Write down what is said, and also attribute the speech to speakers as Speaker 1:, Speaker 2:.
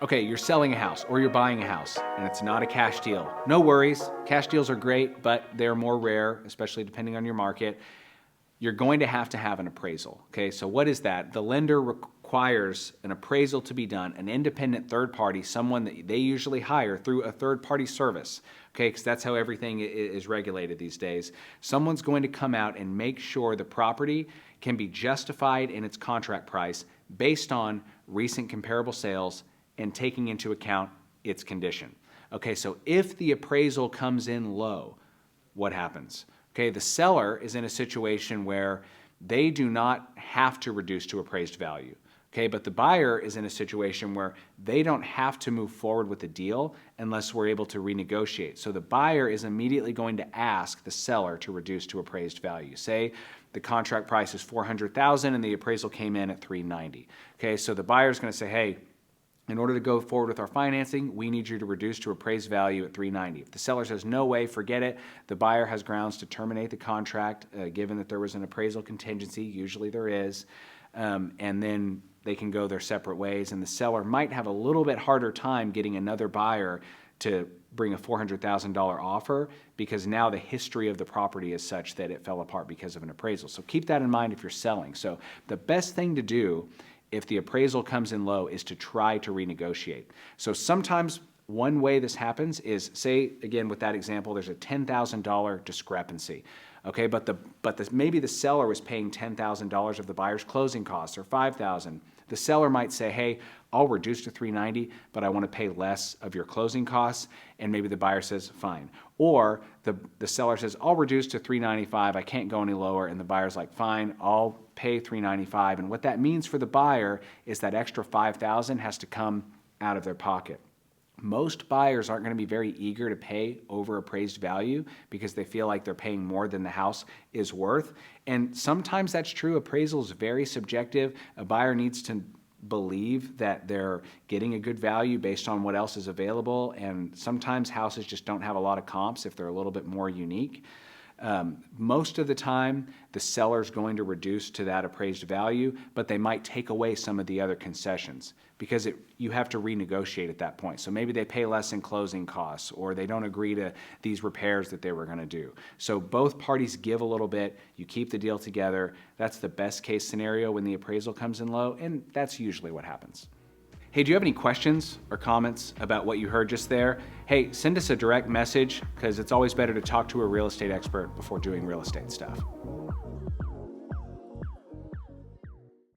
Speaker 1: Okay, you're selling a house or you're buying a house and it's not a cash deal. No worries. Cash deals are great, but they're more rare, especially depending on your market. You're going to have an appraisal. Okay, so what is that? The lender requires an appraisal to be done, an independent third party, someone that they usually hire through a third party service. Okay, because that's how everything is regulated these days. Someone's going to come out and make sure the property can be justified in its contract price based on recent comparable sales and taking into account its condition. Okay, so if the appraisal comes in low, what happens? Okay, the seller is in a situation where they do not have to reduce to appraised value. Okay, but the buyer is in a situation where they don't have to move forward with the deal unless we're able to renegotiate. So the buyer is immediately going to ask the seller to reduce to appraised value. Say the contract price is $400,000 and the appraisal came in at $390,000. Okay, so the buyer is going to say, hey, in order to go forward with our financing, we need you to reduce to appraised value at $390,000. If the seller says, no way, forget it, the buyer has grounds to terminate the contract, given that there was an appraisal contingency, usually there is, and then they can go their separate ways, and the seller might have a little bit harder time getting another buyer to bring a $400,000 offer because now the history of the property is such that it fell apart because of an appraisal. So keep that in mind if you're selling. So the best thing to do if the appraisal comes in low is to try to renegotiate. So sometimes one way this happens is, say, again, with that example, there's a $10,000 discrepancy. Okay, but maybe the seller was paying $10,000 of the buyer's closing costs or $5,000. The seller might say, hey, I'll reduce to $390,000, but I want to pay less of your closing costs. And maybe the buyer says, fine. Or the seller says, I'll reduce to $395,000, I can't go any lower. And the buyer's like, fine, I'll pay $395,000. And what that means for the buyer is that extra $5,000 has to come out of their pocket. Most buyers aren't going to be very eager to pay over appraised value because they feel like they're paying more than the house is worth. And sometimes that's true. Appraisal is very subjective. A buyer needs to believe that they're getting a good value based on what else is available. And sometimes houses just don't have a lot of comps if they're a little bit more unique. Most of the time, the seller's going to reduce to that appraised value, but they might take away some of the other concessions because you have to renegotiate at that point. So maybe they pay less in closing costs or they don't agree to these repairs that they were going to do. So both parties give a little bit, you keep the deal together. That's the best case scenario when the appraisal comes in low, and that's usually what happens. Hey, do you have any questions or comments about what you heard just there? Hey, send us a direct message because it's always better to talk to a real estate expert before doing real estate stuff.